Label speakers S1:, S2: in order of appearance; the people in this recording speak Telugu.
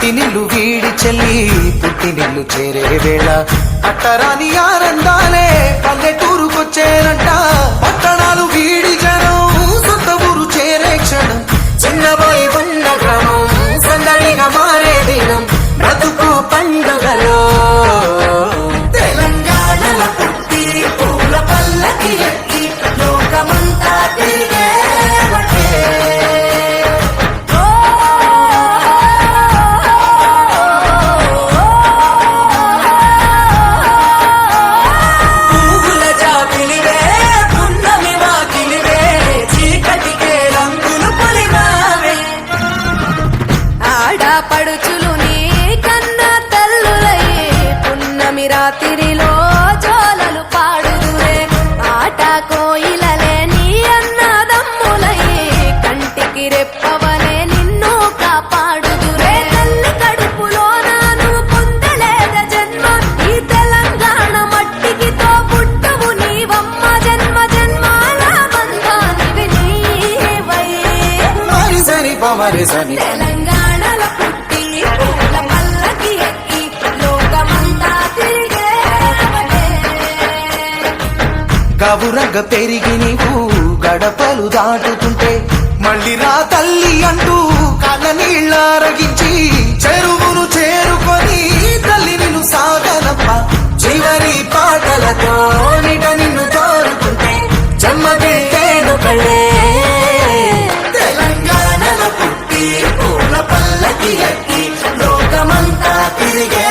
S1: మట్టినిల్లు వీడి చెల్లి పుట్టినిల్లు చేరే వేళ అట్టరాని ఆనందాలే పల్లెటూరుకొచ్చేనంట. పట్టణాలు వీడి జనం సొంత ఊరు చేరే క్షణం చిన్నబోయి ఉన్న గ్రామం సందడిగా మారే దినం బ్రతుకు పండుగలో తెలంగాణల పుట్టి పూల పల్లకి ఎక్కి లోకమంతా తిరిగే
S2: పడుచులు నీ కన్నా తల్లులయ్యే పున్నమి రాత్రిలో జోలలు పాడుదురే ఆట కోయిలలే నీ అన్నదమ్ములయ్యే కంటికి రెప్పవలే నిన్ను కాపాడుదురే తల్లి కడుపులో నాను పొందలేద జన్మ ఈ తెలంగాణ మట్టికి తో పుట్టవు నీవమ్మ జన్మ జన్మాల బంధానివి నీవై
S1: సరి పమరి సరి
S2: తెలంగాణల పుట్టి పూల పల్లకి ఎక్కి లోకమంతా తిరిగే
S1: గవురగ పెరిగి నీవు గడపలు దాటుతుంటే మళ్ళీ రా తల్లి అంటూ కళ్ళ నీళ్ళారగించి చెరువును చేరుకొని తల్లి నిన్ను సాగనప్ప చివరి పాటలతో నిట నిన్ను తోరుతుంటే జన్మదిట్టేను కళ్ళే తెలంగాణలో పుట్టి పూల పల్లకి ఎక్కి లోకమంతా తిరిగే